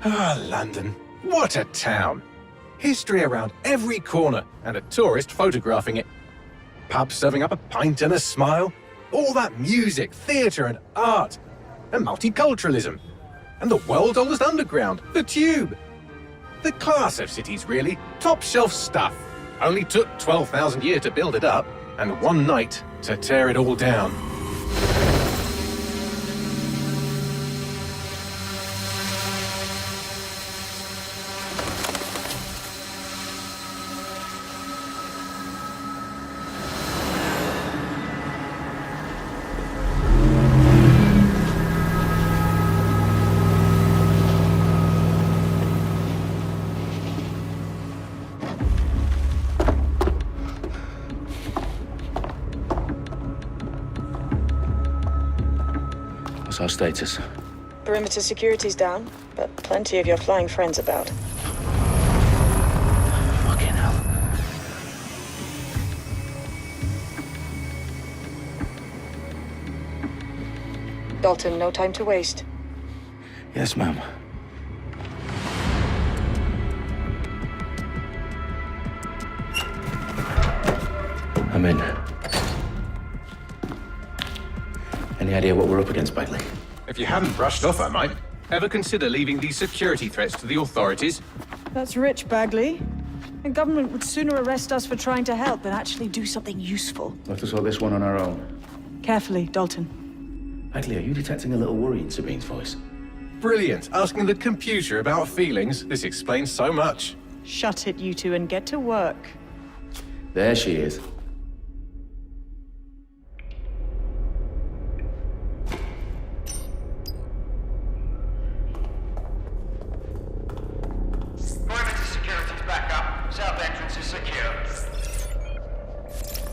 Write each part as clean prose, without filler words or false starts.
Ah, London. What a town. History around every corner and a tourist photographing it. Pubs serving up a pint and a smile. All that music, theatre and art. And multiculturalism. And the world's oldest underground, the Tube. The class of cities, really. Top shelf stuff. Only took 12,000 years to build it up, and one night to tear it all down. What's our status? Perimeter security's down, but plenty of your flying friends about. Fucking hell. Dalton, no time to waste. Yes, ma'am. I'm in. Any idea what we're up against, Bagley? If you hadn't brushed off, I might. Ever consider leaving these security threats to the authorities? That's rich, Bagley. The government would sooner arrest us for trying to help than actually do something useful. We'll have to sort this one on our own. Carefully, Dalton. Bagley, are you detecting a little worry in Sabine's voice? Brilliant. Asking the computer about feelings. This explains so much. Shut it, you two, and get to work. There she is.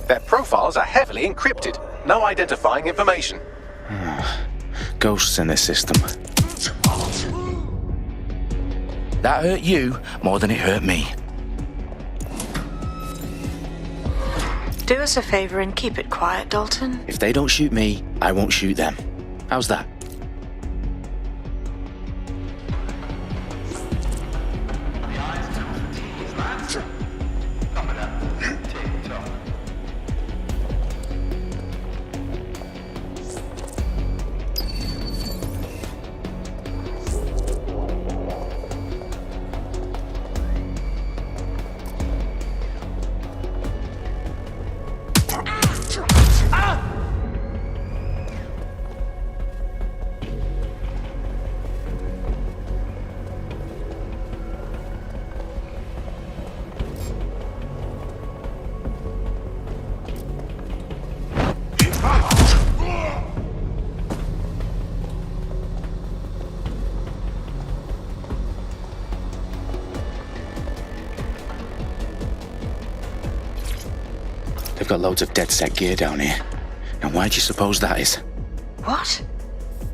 Their profiles are heavily encrypted. No identifying information. Ghosts in this system. That hurt you more than it hurt me. Do us a favor and keep it quiet, Dalton. If they don't shoot me, I won't shoot them. How's that? They've got loads of DedSec gear down here. Now why do you suppose that is? What?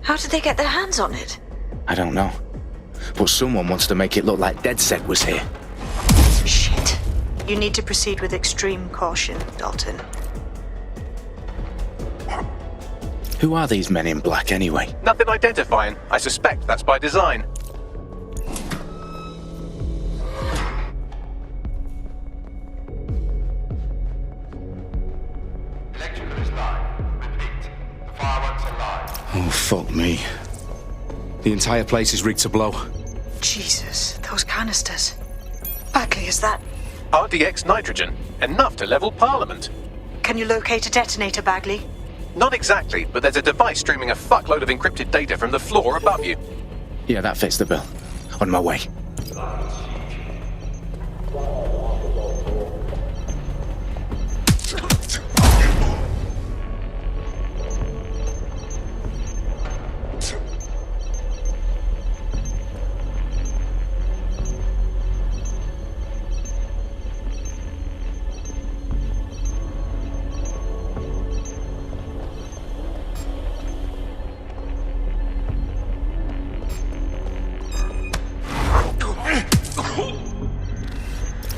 How did they get their hands on it? I don't know. But someone wants to make it look like DedSec was here. Shit. You need to proceed with extreme caution, Dalton. Who are these men in black anyway? Nothing identifying. I suspect that's by design. Oh, fuck me. The entire place is rigged to blow. Jesus, those canisters. Bagley, is that... RDX nitrogen. Enough to level Parliament. Can you locate a detonator, Bagley? Not exactly, but there's a device streaming a fuckload of encrypted data from the floor above you. Yeah, that fits the bill. On my way.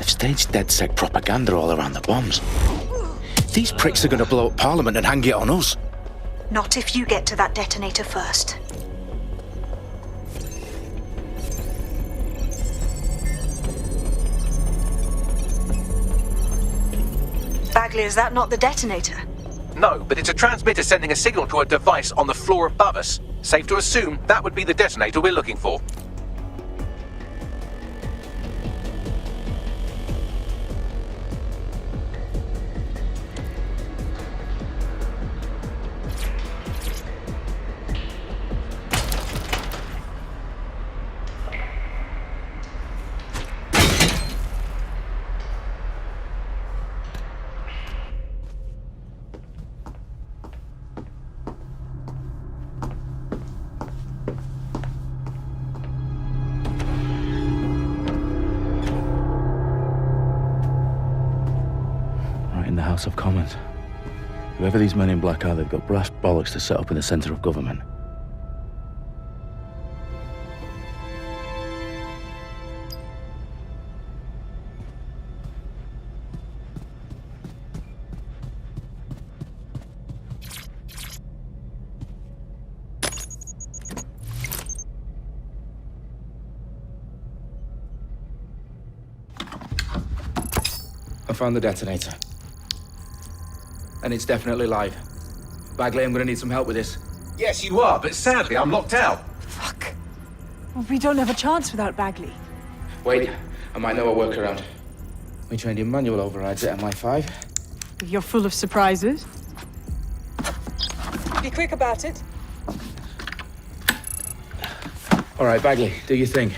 Staged DedSec propaganda all around the bombs. These pricks are going to blow up Parliament and hang it on us. Not if you get to that detonator first. Bagley, is that not the detonator? No, but it's a transmitter sending a signal to a device on the floor above us. Safe to assume that would be the detonator we're looking for. In the House of Commons. Whoever these men in black are, they've got brass bollocks to set up in the centre of government. I found the detonator. And it's definitely live. Bagley, I'm gonna need some help with this. Yes, you are, but sadly I'm locked out. Fuck. Well, we don't have a chance without Bagley. Wait, I might know a workaround. We trained in manual overrides at MI5. You're full of surprises. Be quick about it. All right, Bagley, do your thing.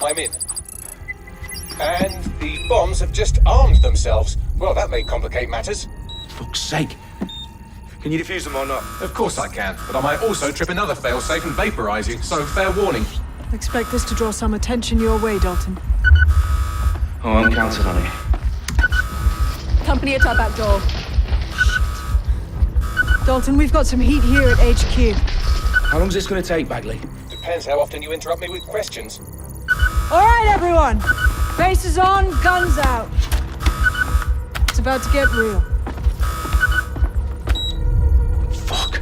I'm in. And the bombs have just armed themselves. Well, that may complicate matters. Fuck's sake. Can you defuse them or not? Of course I can, but I might also trip another failsafe and vaporize you, so fair warning. Expect this to draw some attention your way, Dalton. Oh, I'm counting on it. Company at our back door. Shit. Dalton, we've got some heat here at HQ. How long's this gonna take, Bagley? Depends how often you interrupt me with questions. All right, everyone. Faces on, guns out. It's about to get real. Fuck.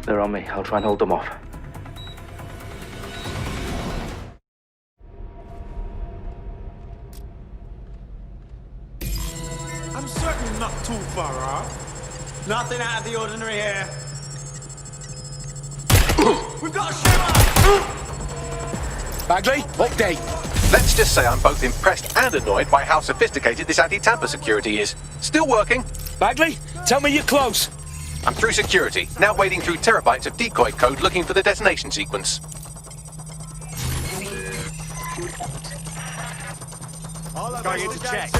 They're on me. I'll try and hold them off. I'm certainly not too far off. Nothing out of the ordinary here. We've got a shooter! Bagley, what day? Let's just say I'm both impressed and annoyed by how sophisticated this anti-tamper security is. Still working. Bagley, tell me you're close. I'm through security, now wading through terabytes of decoy code looking for the detonation sequence. Going into check.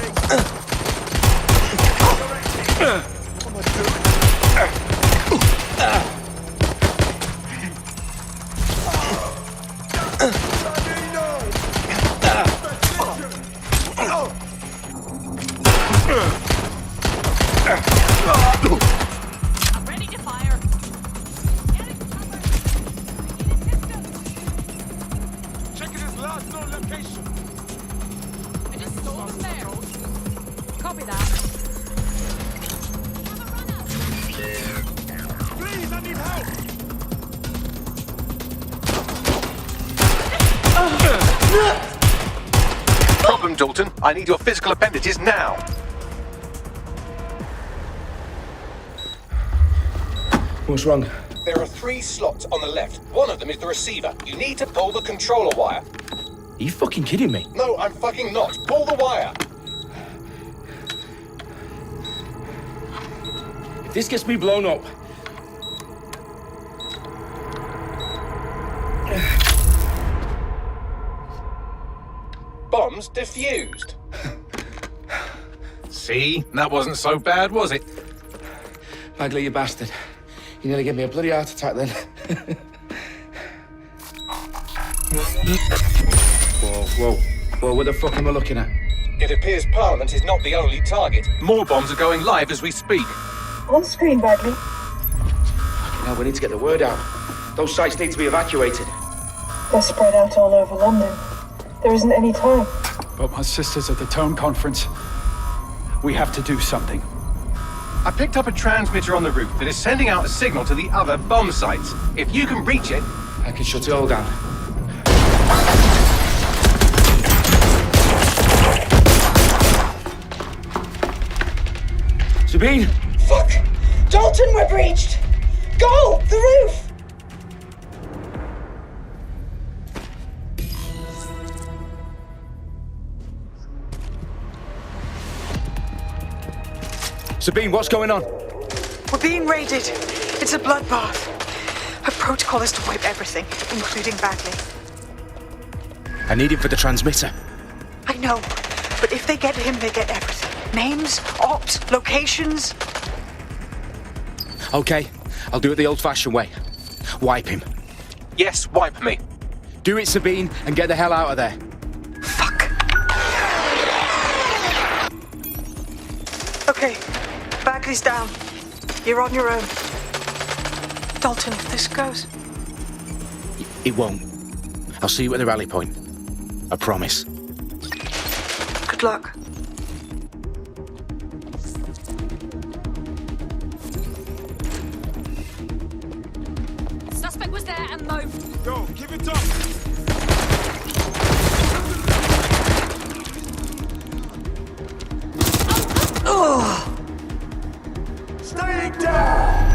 I'm ready to fire. Checking his last known location. I just stole him there. Copy that. Please, I need help. Problem, Dalton. I need your physical appendages now. What's wrong? There are 3 slots on the left. One of them is the receiver. You need to pull the controller wire. Are you fucking kidding me? No, I'm fucking not. Pull the wire. If this gets me blown up... Bombs defused. See? That wasn't so bad, was it? Bagley, you bastard. You nearly gave me a bloody heart attack then. Whoa, what the fuck am I looking at? It appears Parliament is not the only target. More bombs are going live as we speak. On screen, Bagley. Now we need to get the word out. Those sites need to be evacuated. They're spread out all over London. There isn't any time. But my sister's at the town conference. We have to do something. I picked up a transmitter on the roof that is sending out a signal to the other bomb sites. If you can reach it... I can shut it all down. Sabine! Fuck! Dalton, we're breached! Go! The roof! Sabine, what's going on? We're being raided. It's a bloodbath. Her protocol is to wipe everything, including Bagley. I need him for the transmitter. I know, but if they get him, they get everything. Names, ops, locations. Okay, I'll do it the old-fashioned way. Wipe him. Yes, wipe me. Do it, Sabine, and get the hell out of there. Fuck. Okay, Bagley's down. You're on your own. Dalton, if this goes... It won't. I'll see you at the rally point. I promise. Good luck. Suspect was there and moved. Yo, give it up! Stay down!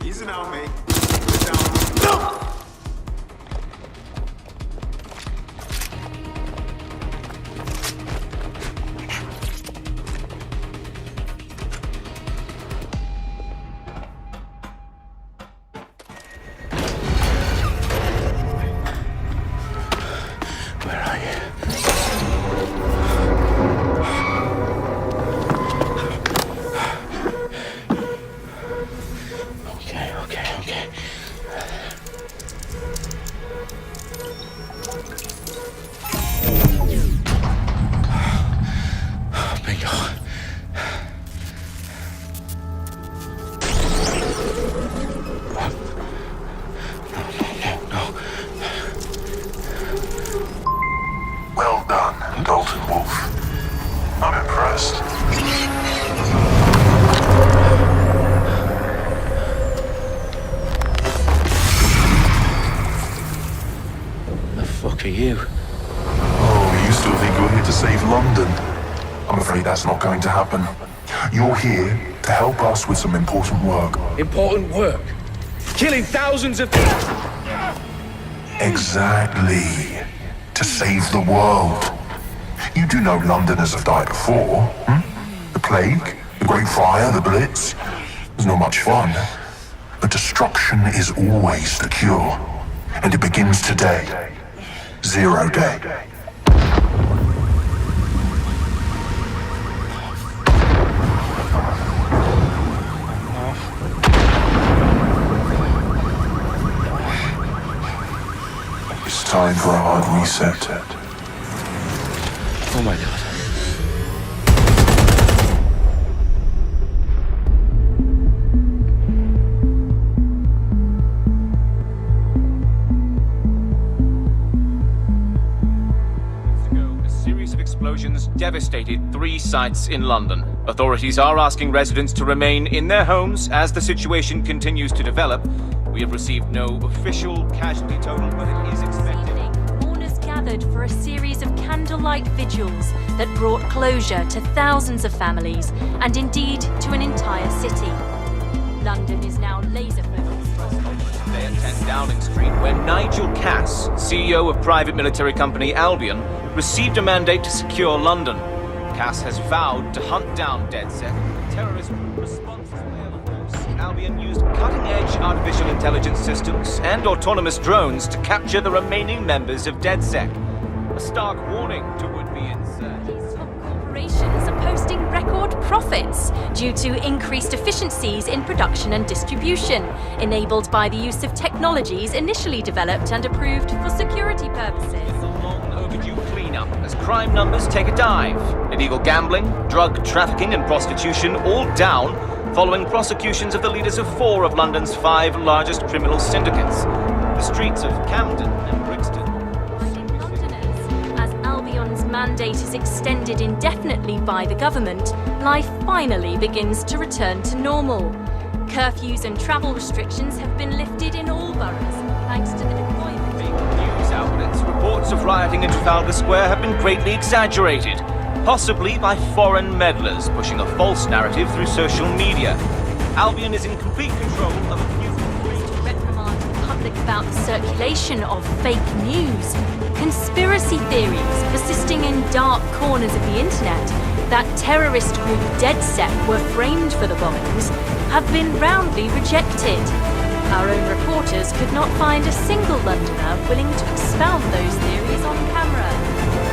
Easy now, mate. Sit down. No! Where are you? Okay. Bingo. No. Well done, Dalton Wolf. I'm impressed. The fuck are you? Oh, you still think you're here to save London? I'm afraid that's not going to happen. You're here to help us with some important work. Important work. Killing thousands of... Exactly. To save the world. You do know Londoners have died before, hmm? The plague, the Great Fire, the Blitz. It's not much fun. But destruction is always the cure. And it begins today. 0 day. It's time for a hard reset. Oh my god. A series of explosions devastated 3 sites in London. Authorities are asking residents to remain in their homes as the situation continues to develop. We have received no official casualty total, but it is expected. Mourners gathered for a series of candlelight vigils that brought closure to thousands of families and indeed to an entire city. London is now laser focused. Today at 10 Downing Street, where Nigel Cass, CEO of private military company Albion, received a mandate to secure London. Cass has vowed to hunt down DedSec, terrorist response. Albion used cutting-edge artificial intelligence systems and autonomous drones to capture the remaining members of DedSec. A stark warning to would-be insurgents. These top corporations are posting record profits due to increased efficiencies in production and distribution, enabled by the use of technologies initially developed and approved for security purposes. It's a long overdue cleanup as crime numbers take a dive. Illegal gambling, drug trafficking and prostitution all down, following prosecutions of the leaders of 4 of London's 5 largest criminal syndicates. the streets of Camden and Brixton. Reminding Londoners, as Albion's mandate is extended indefinitely by the government, life finally begins to return to normal. Curfews and travel restrictions have been lifted in all boroughs, thanks to the deployment. News outlets' reports of rioting in Trafalgar Square have been greatly exaggerated, possibly by foreign meddlers pushing a false narrative through social media. Albion is in complete control of a few... To reprimand the public about the circulation of fake news, conspiracy theories persisting in dark corners of the internet that terrorist group DeadSec were framed for the bombings have been roundly rejected. Our own reporters could not find a single Londoner willing to expound those theories on camera.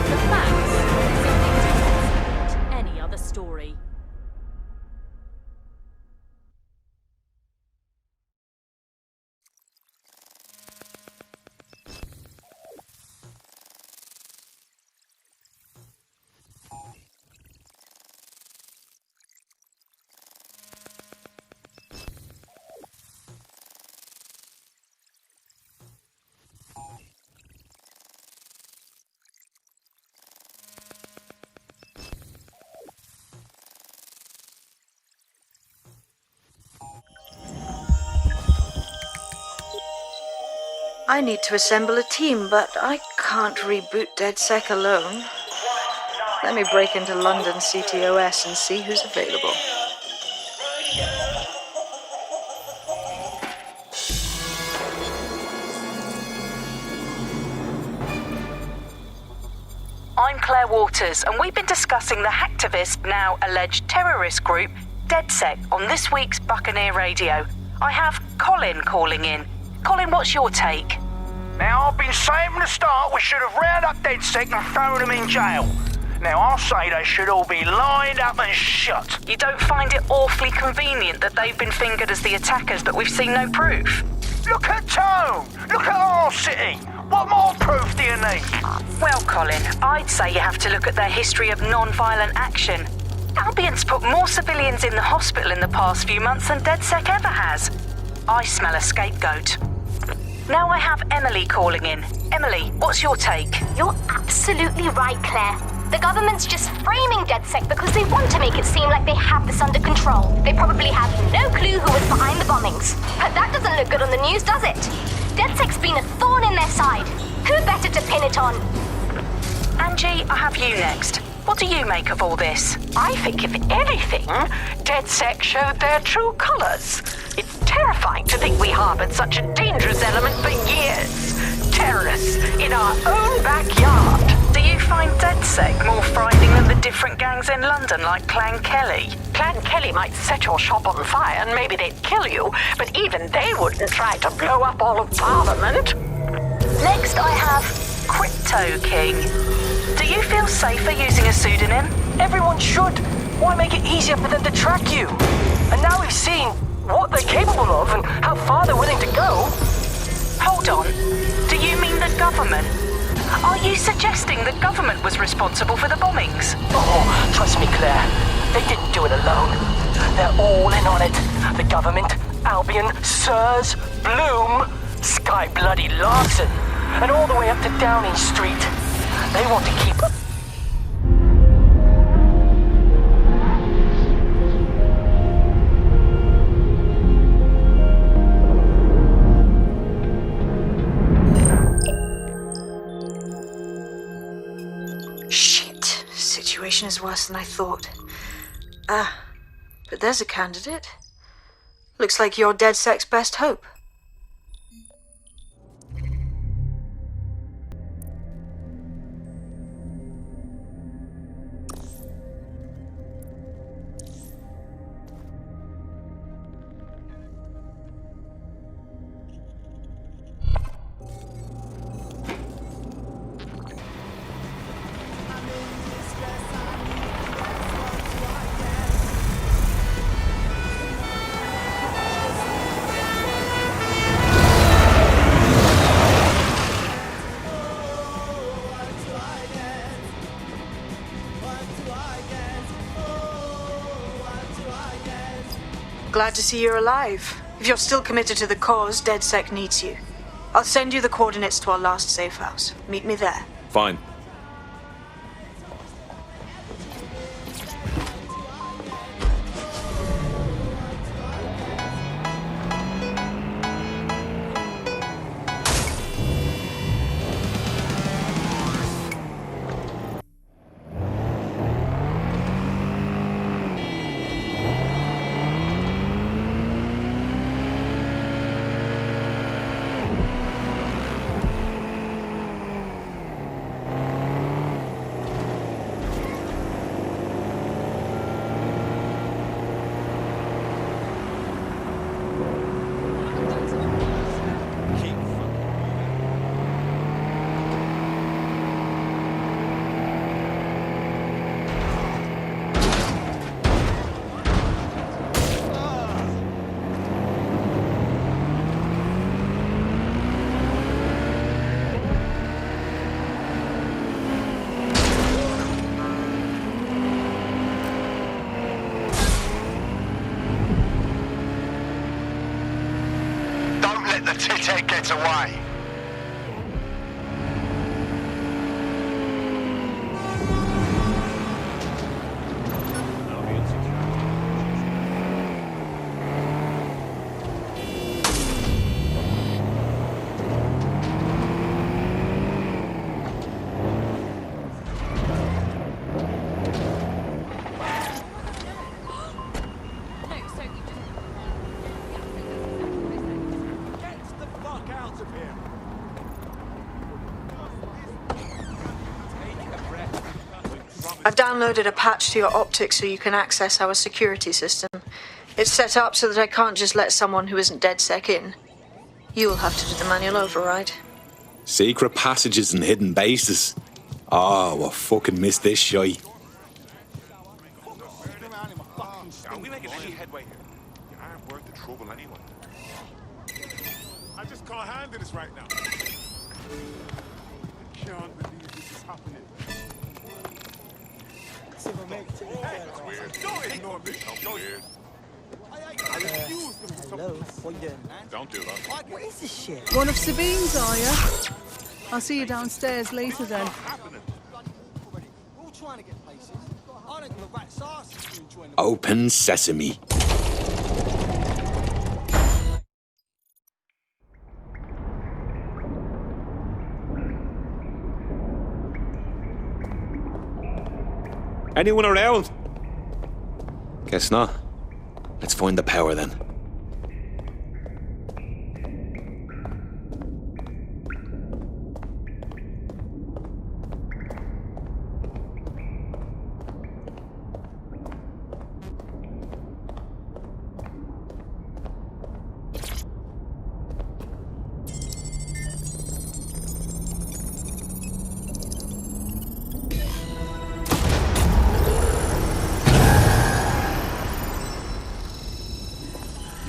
The facts simply don't any other story. I need to assemble a team, but I can't reboot DeadSec alone. Let me break into London CTOS and see who's available. I'm Claire Waters, and we've been discussing the hacktivist, now alleged terrorist group, DeadSec, on this week's Buccaneer Radio. I have Colin calling in. Colin, what's your take? Now, I've been saying from the start we should have rounded up DeadSec and thrown them in jail. Now, I'll say they should all be lined up and shot. You don't find it awfully convenient that they've been fingered as the attackers, but we've seen no proof? Look at Tone! Look at our city! What more proof do you need? Well, Colin, I'd say you have to look at their history of non-violent action. Albion's put more civilians in the hospital in the past few months than DeadSec ever has. I smell a scapegoat. Now I have Emily calling in. Emily, what's your take? You're absolutely right, Claire. The government's just framing DeadSec because they want to make it seem like they have this under control. They probably have no clue who was behind the bombings. But that doesn't look good on the news, does it? DeadSec's been a thorn in their side. Who better to pin it on? Angie, I have you next. What do you make of all this? I think, if anything, DeadSec showed their true colors. It's terrifying to think we harbored such a dangerous element for years. Terrorists in our own backyard. Do you find DeadSec more frightening than the different gangs in London, like Clan Kelly? Clan Kelly might set your shop on fire and maybe they'd kill you, but even they wouldn't try to blow up all of Parliament. Next I have Crypto King. Do you feel safer using a pseudonym? Everyone should. Why make it easier for them to track you? And now we've seen what they're capable of and how far they're willing to go. Hold on. Do you mean the government? Are you suggesting the government was responsible for the bombings? Oh, trust me, Claire. They didn't do it alone. They're all in on it. The government, Albion, Sirs, Bloom, Sky Bloody Larson, and all the way up to Downing Street. They want to keep... Shit. Situation is worse than I thought. But there's a candidate. Looks like you're DeadSec's best hope. Glad to see you're alive. If you're still committed to the cause, DeadSec needs you. I'll send you the coordinates to our last safe house. Meet me there. Fine. Let the tithead get away. I've downloaded a patch to your optics so you can access our security system. It's set up so that I can't just let someone who isn't DedSec in. You'll have to do the manual override. Secret passages and hidden bases. Oh, I fucking missed this shy. Are we making any headway here? You aren't worth the trouble anyway. I just can't handle this right now. I can't believe this is happening. It's weird. Don't ignore me. Don't weird. I refuse to do Hello, what you doing? Don't do that. What is this shit? One of Sabine's, are you? I'll see you downstairs later then. We're all trying to get places. I don't give a rat's ass if you enjoy the Open sesame. Anyone around? Guess not. Let's find the power then.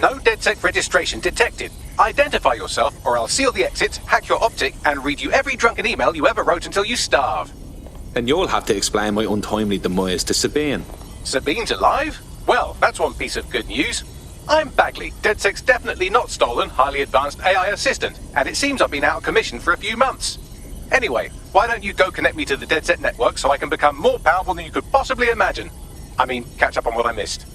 No DedSec registration detected. Identify yourself, or I'll seal the exits, hack your optic, and read you every drunken email you ever wrote until you starve. And you'll have to explain my untimely demise to Sabine. Sabine's alive? Well, that's one piece of good news. I'm Bagley, DedSec's definitely not stolen, highly advanced AI assistant, and it seems I've been out of commission for a few months. Anyway, why don't you go connect me to the DedSec network so I can become more powerful than you could possibly imagine? I mean, catch up on what I missed.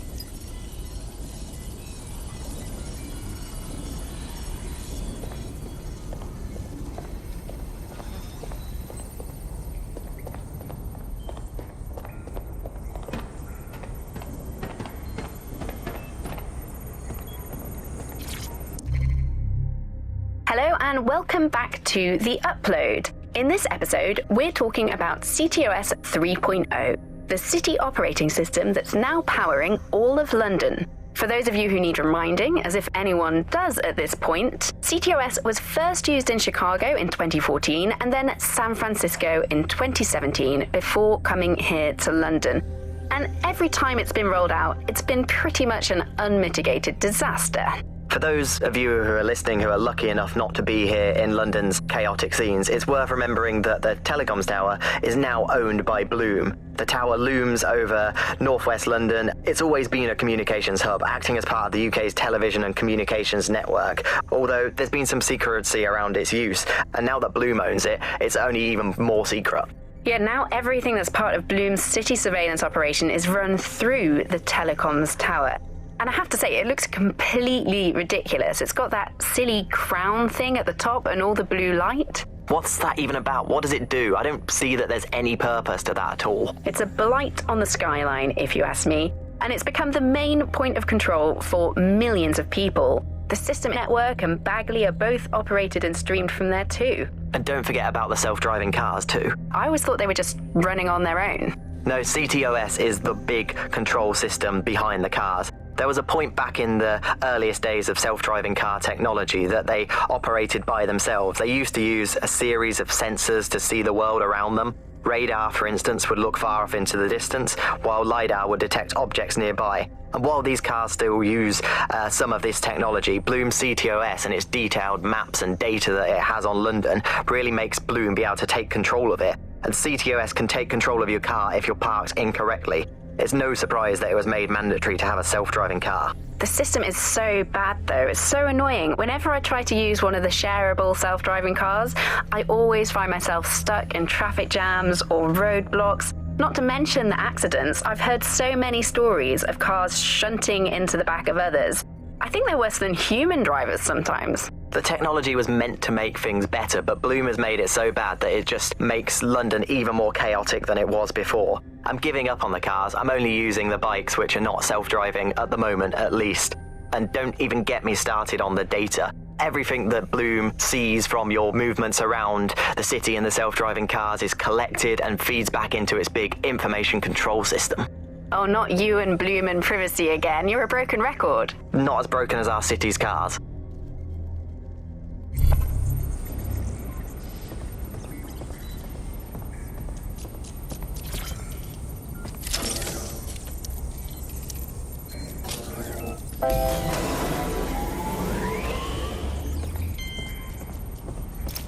Hello and welcome back to The Upload. In this episode, we're talking about CTOS 3.0, the city operating system that's now powering all of London. For those of you who need reminding, as if anyone does at this point, CTOS was first used in Chicago in 2014 and then San Francisco in 2017 before coming here to London. And every time it's been rolled out, it's been pretty much an unmitigated disaster. For those of you who are listening who are lucky enough not to be here in London's chaotic scenes, it's worth remembering that the telecoms tower is now owned by Bloom. The tower looms over northwest London. It's always been a communications hub, acting as part of the UK's television and communications network, although there's been some secrecy around its use, and now that Bloom owns it, it's only even more secret. Yeah, now everything that's part of Bloom's city surveillance operation is run through the telecoms tower. And I have to say, it looks completely ridiculous. It's got that silly crown thing at the top and all the blue light. What's that even about? What does it do? I don't see that there's any purpose to that at all. It's a blight on the skyline, if you ask me. And it's become the main point of control for millions of people. The system network and Bagley are both operated and streamed from there too. And don't forget about the self-driving cars too. I always thought they were just running on their own. No, CTOS is the big control system behind the cars. There was a point back in the earliest days of self-driving car technology that they operated by themselves. They used to use a series of sensors to see the world around them. Radar, for instance, would look far off into the distance, while LiDAR would detect objects nearby. And while these cars still use some of this technology, Bloom's CTOS and its detailed maps and data that it has on London really makes Bloom be able to take control of it. And CTOS can take control of your car if you're parked incorrectly. It's no surprise that it was made mandatory to have a self-driving car. The system is so bad though, it's so annoying. Whenever I try to use one of the shareable self-driving cars, I always find myself stuck in traffic jams or roadblocks. Not to mention the accidents. I've heard so many stories of cars shunting into the back of others. I think they're worse than human drivers sometimes. The technology was meant to make things better, but Bloom has made it so bad that it just makes London even more chaotic than it was before. I'm giving up on the cars. I'm only using the bikes, which are not self-driving at the moment, at least. And don't even get me started on the data. Everything that Bloom sees from your movements around the city and the self-driving cars is collected and feeds back into its big information control system. Oh, not you and Bloom and privacy again. You're a broken record. Not as broken as our city's cars.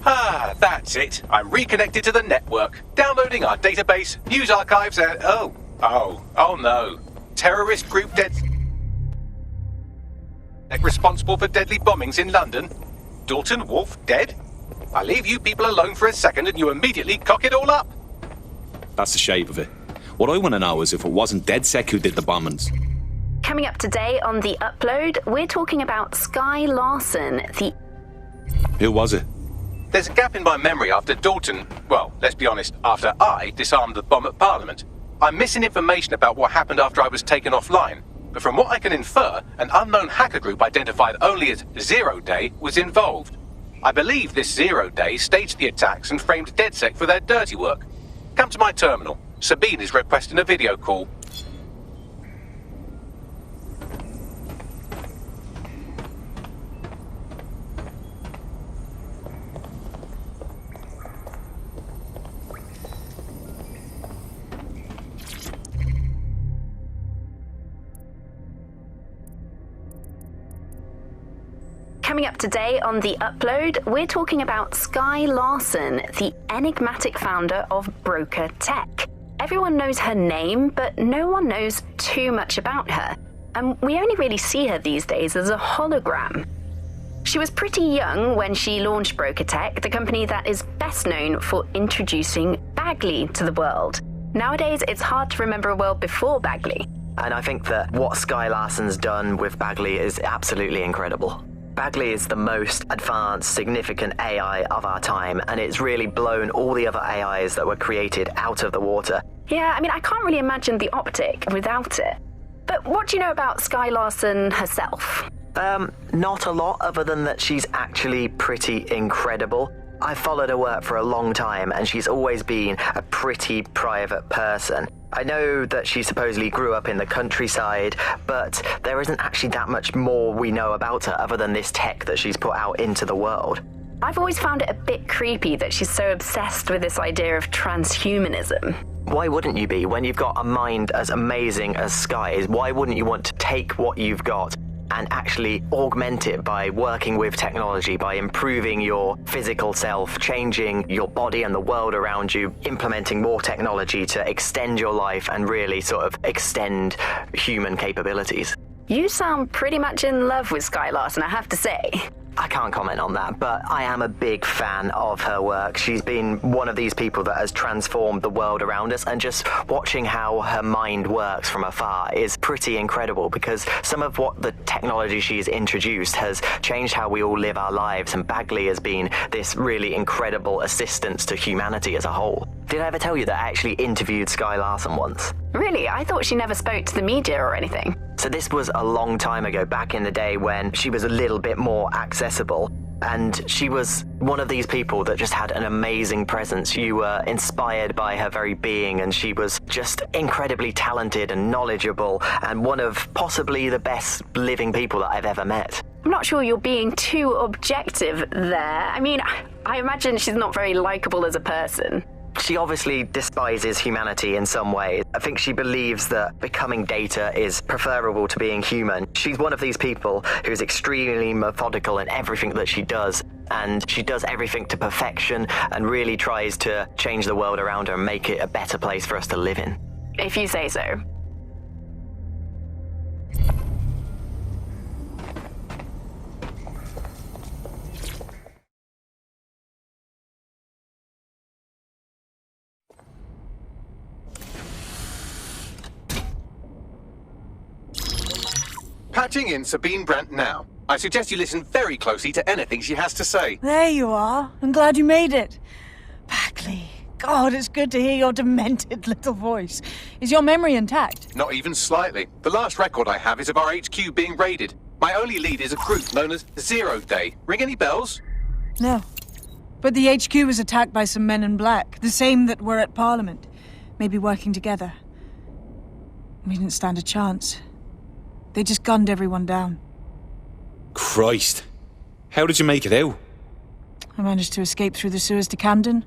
Ah, that's it. I'm reconnected to the network, downloading our database, news archives, and oh no. Terrorist group dead... responsible for deadly bombings in London. Dalton Wolf dead? I leave you people alone for a second and you immediately cock it all up. That's the shape of it. What I want to know is if it wasn't DedSec who did the bombings. Coming up today on The Upload, we're talking about Sky Larson, the... Who was it? There's a gap in my memory after Dalton, well, let's be honest, after I disarmed the bomb at Parliament. I'm missing information about what happened after I was taken offline, but from what I can infer, an unknown hacker group identified only as Zero Day was involved. I believe this 0 Day staged the attacks and framed DedSec for their dirty work. Come to my terminal. Sabine is requesting a video call. Coming up today on The Upload, we're talking about Sky Larson, the enigmatic founder of Broker Tech. Everyone knows her name, but no one knows too much about her. And we only really see her these days as a hologram. She was pretty young when she launched Broker Tech, the company that is best known for introducing Bagley to the world. Nowadays, it's hard to remember a world before Bagley. And I think that what Sky Larson's done with Bagley is absolutely incredible. Bagley is the most advanced, significant AI of our time, and it's really blown all the other AIs that were created out of the water. Yeah, I mean, I can't really imagine the optic without it. But what do you know about Sky Larson herself? Not a lot, other than that she's actually pretty incredible. I've followed her work for a long time, and she's always been a pretty private person. I know that she supposedly grew up in the countryside, but there isn't actually that much more we know about her other than this tech that she's put out into the world. I've always found it a bit creepy that she's so obsessed with this idea of transhumanism. Why wouldn't you be? When you've got a mind as amazing as Sky's, why wouldn't you want to take what you've got and actually augment it by working with technology, by improving your physical self, changing your body and the world around you, implementing more technology to extend your life and really sort of extend human capabilities. You sound pretty much in love with Skye Larson, I have to say. I can't comment on that, but I am a big fan of her work. She's been one of these people that has transformed the world around us, and just watching how her mind works from afar is pretty incredible, because some of what the technology she's introduced has changed how we all live our lives, and Bagley has been this really incredible assistance to humanity as a whole. Did I ever tell you that I actually interviewed Skye Larson once? Really? I thought she never spoke to the media or anything. So this was a long time ago, back in the day when she was a little bit more accessible. And she was one of these people that just had an amazing presence. You were inspired by her very being, and she was just incredibly talented and knowledgeable, and one of possibly the best living people that I've ever met. I'm not sure you're being too objective there. I mean, I imagine she's not very likable as a person. She obviously despises humanity in some ways. I think she believes that becoming data is preferable to being human. She's one of these people who's extremely methodical in everything that she does, and she does everything to perfection and really tries to change the world around her and make it a better place for us to live in. If you say so. Patching in Sabine Brandt now. I suggest you listen very closely to anything she has to say. There you are. I'm glad you made it. Bagley. God, it's good to hear your demented little voice. Is your memory intact? Not even slightly. The last record I have is of our HQ being raided. My only lead is a group known as Zero Day. Ring any bells? No. But the HQ was attacked by some men in black, the same that were at Parliament. Maybe working together. We didn't stand a chance. They just gunned everyone down. Christ. How did you make it out? I managed to escape through the sewers to Camden.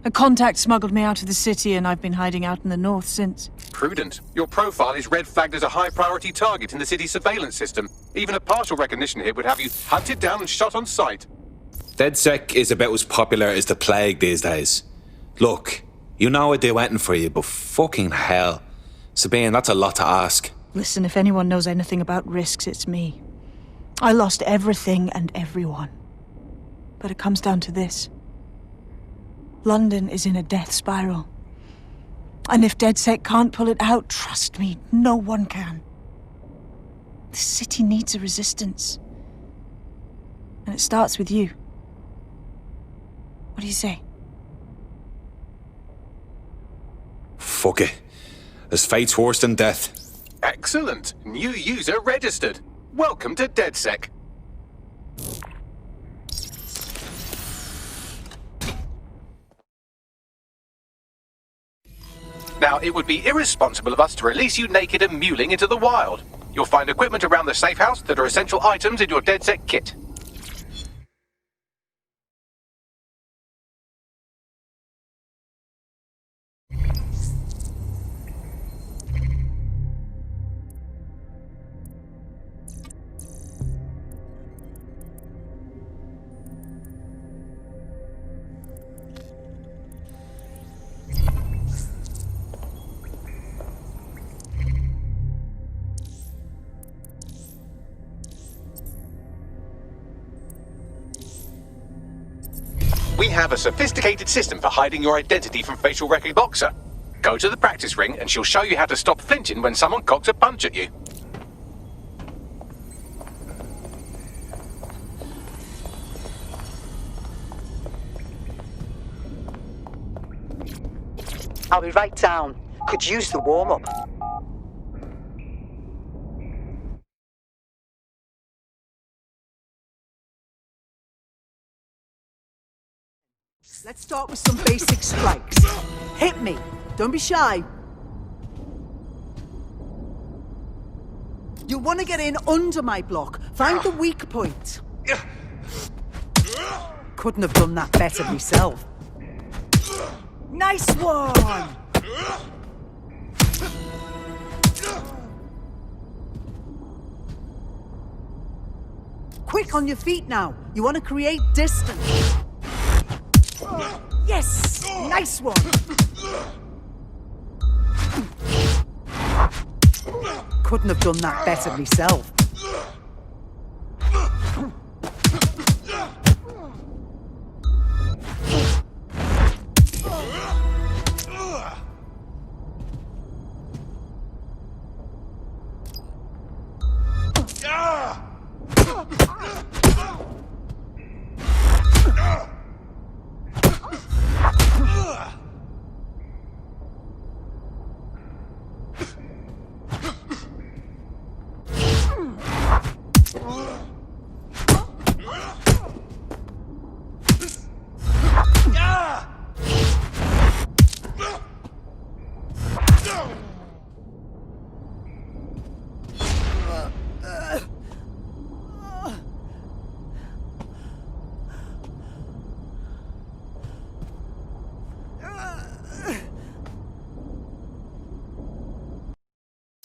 A contact smuggled me out of the city, and I've been hiding out in the north since. Prudent. Your profile is red flagged as a high-priority target in the city's surveillance system. Even a partial recognition hit would have you hunted down and shot on sight. DedSec is about as popular as the plague these days. Look, you know I'd do anything for you, but fucking hell. Sabine, that's a lot to ask. Listen, if anyone knows anything about risks, it's me. I lost everything and everyone. But it comes down to this. London is in a death spiral. And if DedSec can't pull it out, trust me, no one can. The city needs a resistance. And it starts with you. What do you say? Fuck it. As fate's worse than death. Excellent. New user registered. Welcome to DedSec. Now, it would be irresponsible of us to release you naked and mewling into the wild. You'll find equipment around the safe house that are essential items in your DedSec kit. We have a sophisticated system for hiding your identity from facial recognition. Boxer. Go to the practice ring and she'll show you how to stop flinching when someone cocks a punch at you. I'll be right down. Could use the warm-up. Let's start with some basic strikes. Hit me. Don't be shy. You'll want to get in under my block. Find the weak point. Couldn't have done that better myself. Nice one! Quick, on your feet now. You want to create distance. Yes! Nice one! Couldn't have done that better myself.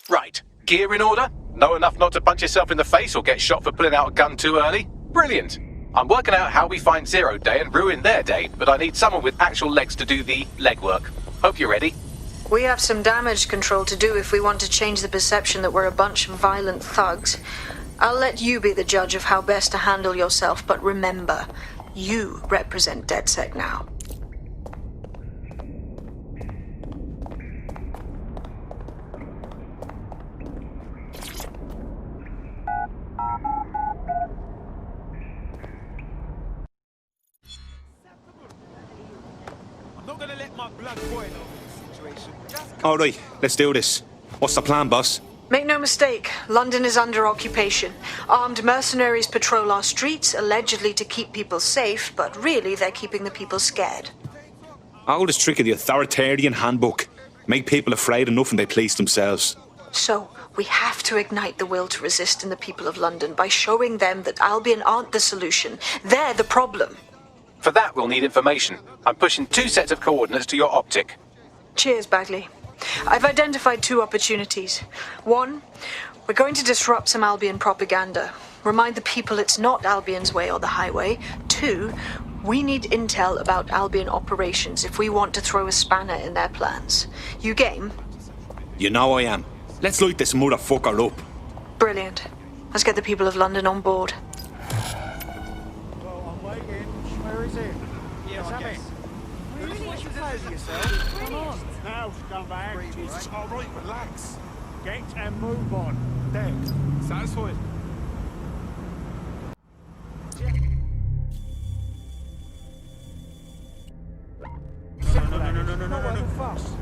Right, gear in order? Know enough not to punch yourself in the face or get shot for pulling out a gun too early? Brilliant! I'm working out how we find Zero Day and ruin their day, but I need someone with actual legs to do the legwork. Hope you're ready. We have some damage control to do if we want to change the perception that we're a bunch of violent thugs. I'll let you be the judge of how best to handle yourself, but remember, you represent DedSec now. All right, let's do this. What's the plan, boss? Make no mistake, London is under occupation. Armed mercenaries patrol our streets, allegedly to keep people safe, but really they're keeping the people scared. Oldest trick of the authoritarian handbook. Make people afraid enough and they police themselves. So, we have to ignite the will to resist in the people of London by showing them that Albion aren't the solution. They're the problem. For that, we'll need information. I'm pushing 2 sets of coordinates to your optic. Cheers, Bagley. I've identified 2 opportunities. 1, we're going to disrupt some Albion propaganda. Remind the people it's not Albion's way or the highway. 2, we need intel about Albion operations if we want to throw a spanner in their plans. You game? You know I am. Let's light this motherfucker up. Brilliant. Let's get the people of London on board. Well, I'm waiting. Where is it? Yeah, I guess. Really? What you compose yourself? Come on. Now, scumbag. It's all right, relax. Get and move on. Dead. Satisfied? No. Fuss.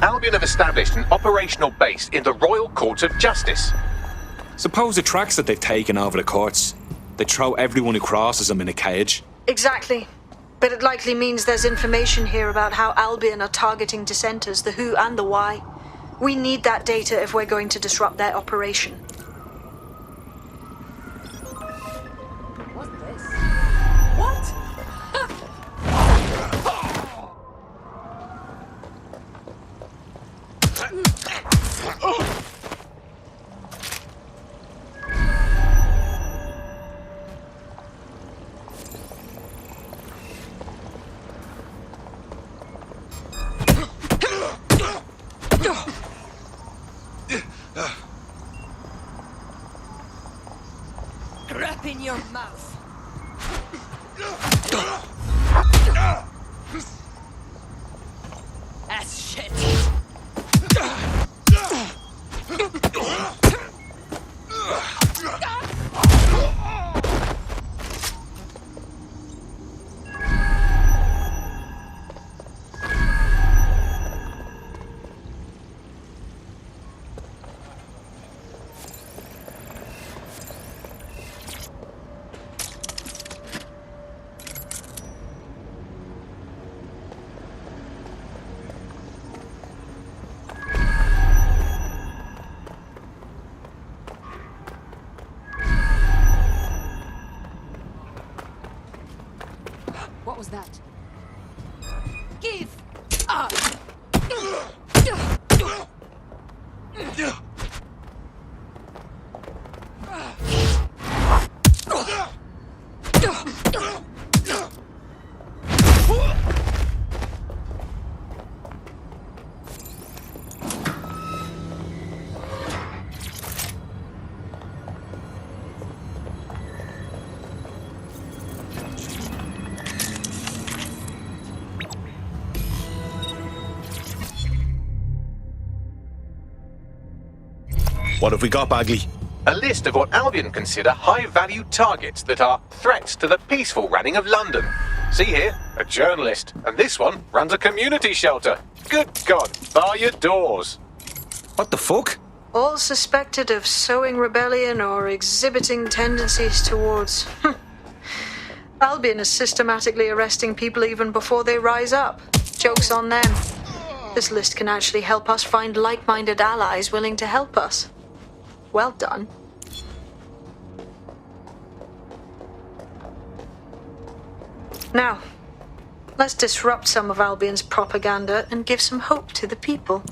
Albion have established an operational base in the Royal Court of Justice. Suppose the tracks that they've taken over the courts, they throw everyone who crosses them in a cage. Exactly. But it likely means there's information here about how Albion are targeting dissenters, the who and the why. We need that data if we're going to disrupt their operation. What's this? What? Crap in your mouth. That's shit. What was that? Give up! What have we got, Bagley? A list of what Albion consider high-value targets that are threats to the peaceful running of London. See here, a journalist, and this one runs a community shelter. Good God, bar your doors. What the fuck? All suspected of sowing rebellion or exhibiting tendencies towards... Albion is systematically arresting people even before they rise up. Joke's on them. This list can actually help us find like-minded allies willing to help us. Well done. Now, let's disrupt some of Albion's propaganda and give some hope to the people.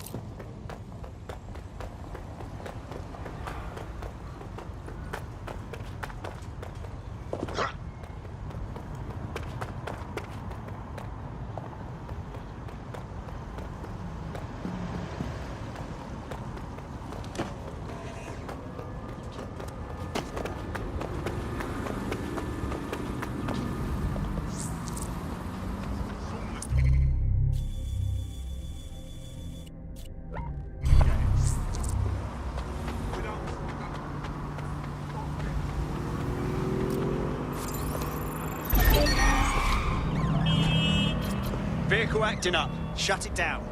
Vehicle acting up. Shut it down.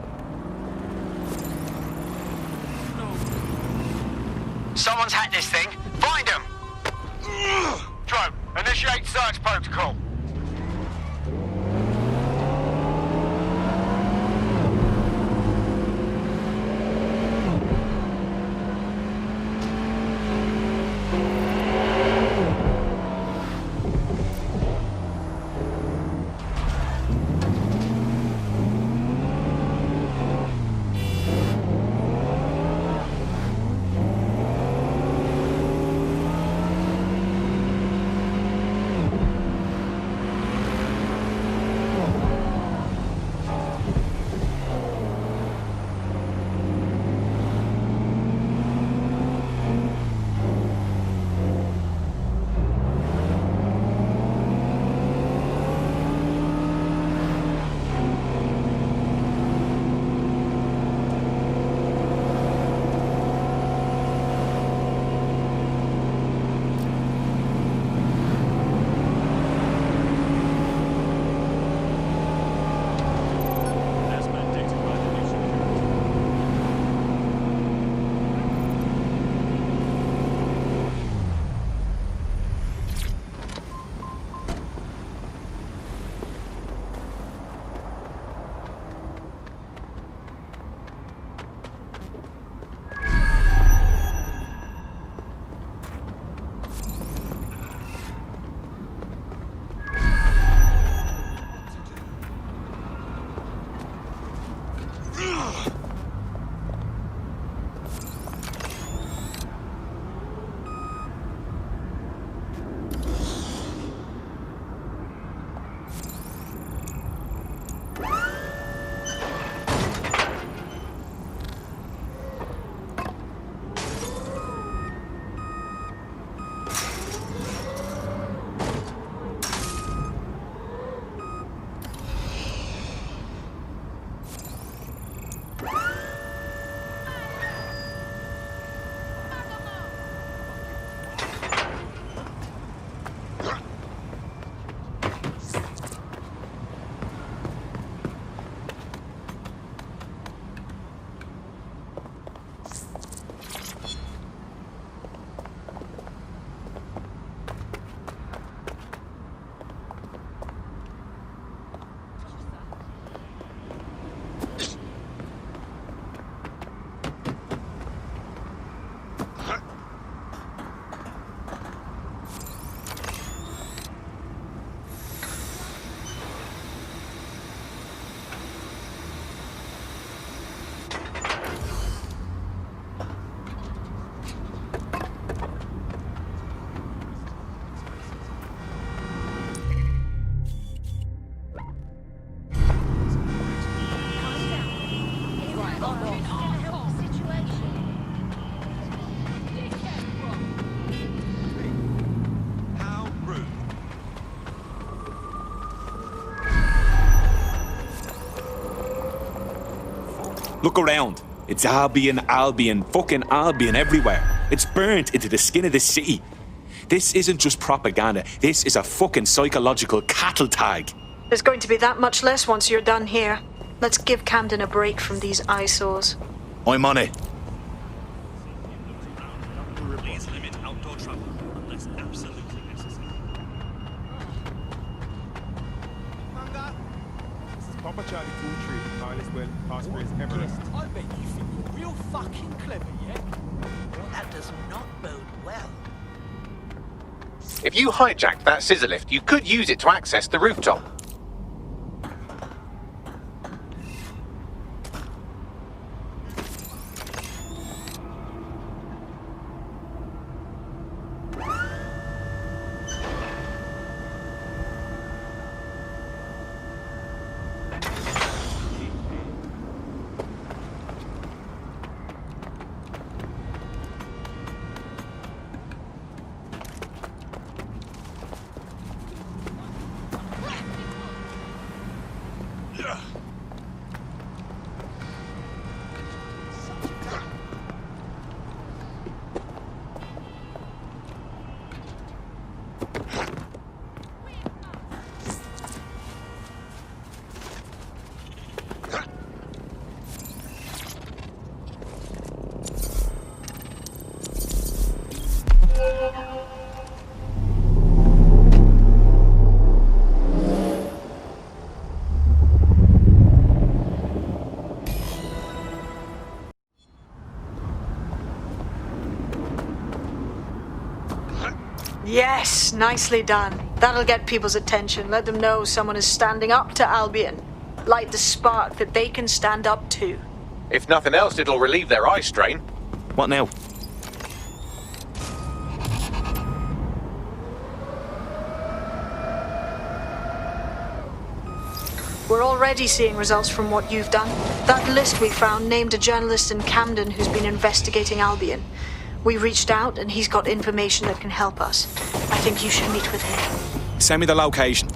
Someone's hacked this thing. Find him! Drone, initiate search protocol. Look around. It's Albion, fucking Albion everywhere. It's burnt into the skin of the city. This isn't just propaganda. This is a fucking psychological cattle tag. There's going to be that much less once you're done here. Let's give Camden a break from these eyesores. I'm on it. Please limit outdoor travel unless absolutely necessary. This is Papa Charlie Tree, highest well passphrase Everest. I bet you think you're real fucking clever, yeah? Well, that does not bode well. If you hijacked that scissor lift, you could use it to access the rooftop. Yes, nicely done. That'll get people's attention. Let them know someone is standing up to Albion. Light the spark that they can stand up to. If nothing else, it'll relieve their eye strain. What now? We're already seeing results from what you've done. That list we found named a journalist in Camden who's been investigating Albion. We reached out and he's got information that can help us. I think you should meet with him. Send me the location.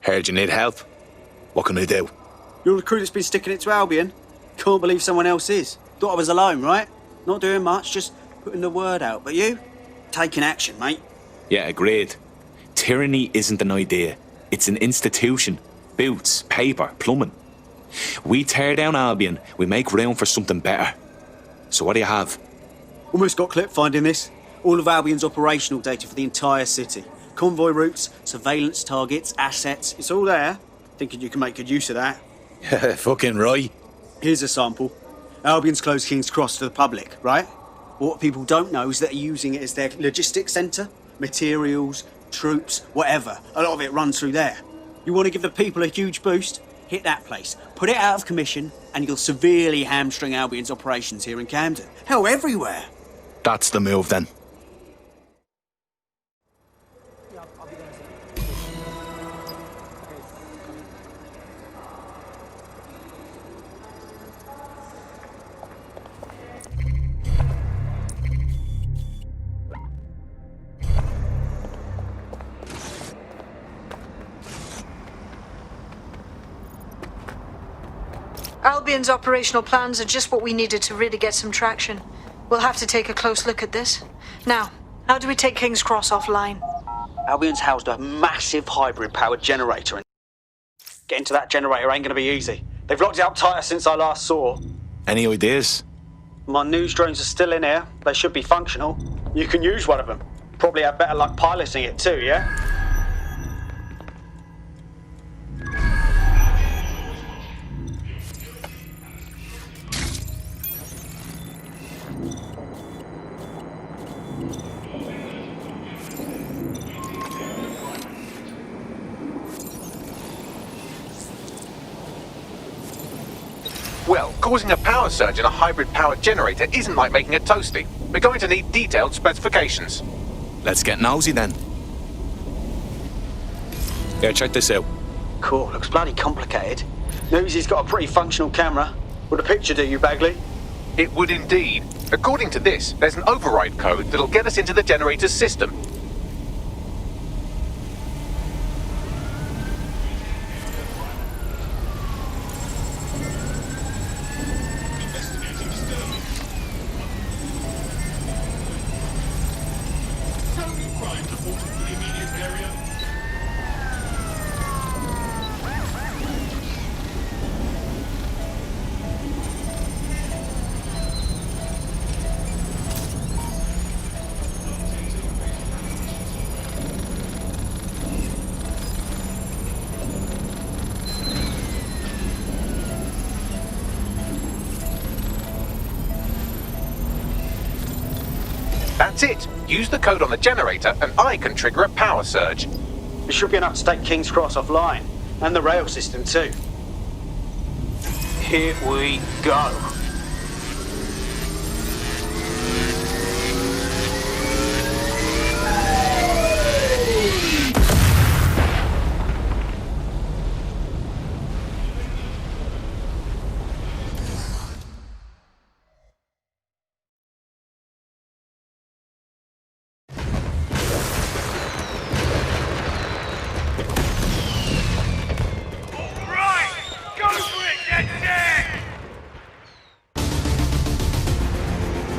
Heard you need help. What can I do? You're the crew that's been sticking it to Albion? Can't believe someone else is. Thought I was alone, right? Not doing much, just putting the word out. But you? Taking action, mate. Yeah, agreed. Tyranny isn't an idea. It's an institution. Boots, paper, plumbing. We tear down Albion, we make room for something better. So what do you have? Almost got Clint finding this. All of Albion's operational data for the entire city. Convoy routes, surveillance targets, assets. It's all there. Thinking you can make good use of that. Fucking right. Here's a sample. Albion's closed King's Cross to the public, right? What people don't know is that they're using it as their logistics centre. Materials, troops, whatever. A lot of it runs through there. You want to give the people a huge boost? Hit that place. Put it out of commission, and you'll severely hamstring Albion's operations here in Camden. Hell, everywhere. That's the move then. Albion's operational plans are just what we needed to really get some traction. We'll have to take a close look at this. Now, how do we take King's Cross offline? Albion's housed a massive hybrid-powered generator. Getting to that generator ain't going to be easy. They've locked it up tighter since I last saw. Any ideas? My news drones are still in here. They should be functional. You can use one of them. Probably have better luck piloting it too, yeah? Well, causing a power surge in a hybrid-powered generator isn't like making a toasty. We're going to need detailed specifications. Let's get nosy then. Here, check this out. Cool, looks bloody complicated. Newsy's got a pretty functional camera. Would a picture do you, Bagley? It would indeed. According to this, there's an override code that'll get us into the generator's system. That's it. Use the code on the generator and I can trigger a power surge. It should be enough to take King's Cross offline. And the rail system too. Here we go.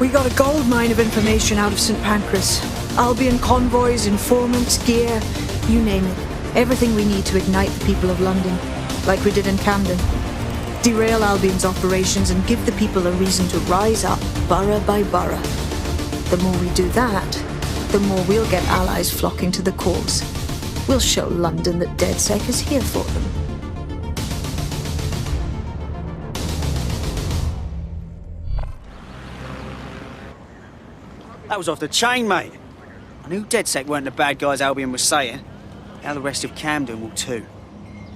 We got a gold mine of information out of St. Pancras. Albion convoys, informants, gear, you name it. Everything we need to ignite the people of London, like we did in Camden. Derail Albion's operations and give the people a reason to rise up, borough by borough. The more we do that, the more we'll get allies flocking to the cause. We'll show London that DedSec is here for them. That was off the chain, mate. I knew DedSec weren't the bad guys Albion was saying. Now the rest of Camden will too.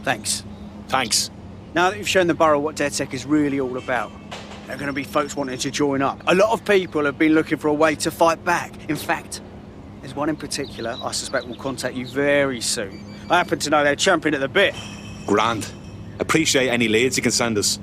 Thanks. Thanks. Now that you've shown the borough what DedSec is really all about, there are going to be folks wanting to join up. A lot of people have been looking for a way to fight back. In fact, there's one in particular I suspect will contact you very soon. I happen to know they're champing at the bit. Grand. Appreciate any leads you can send us.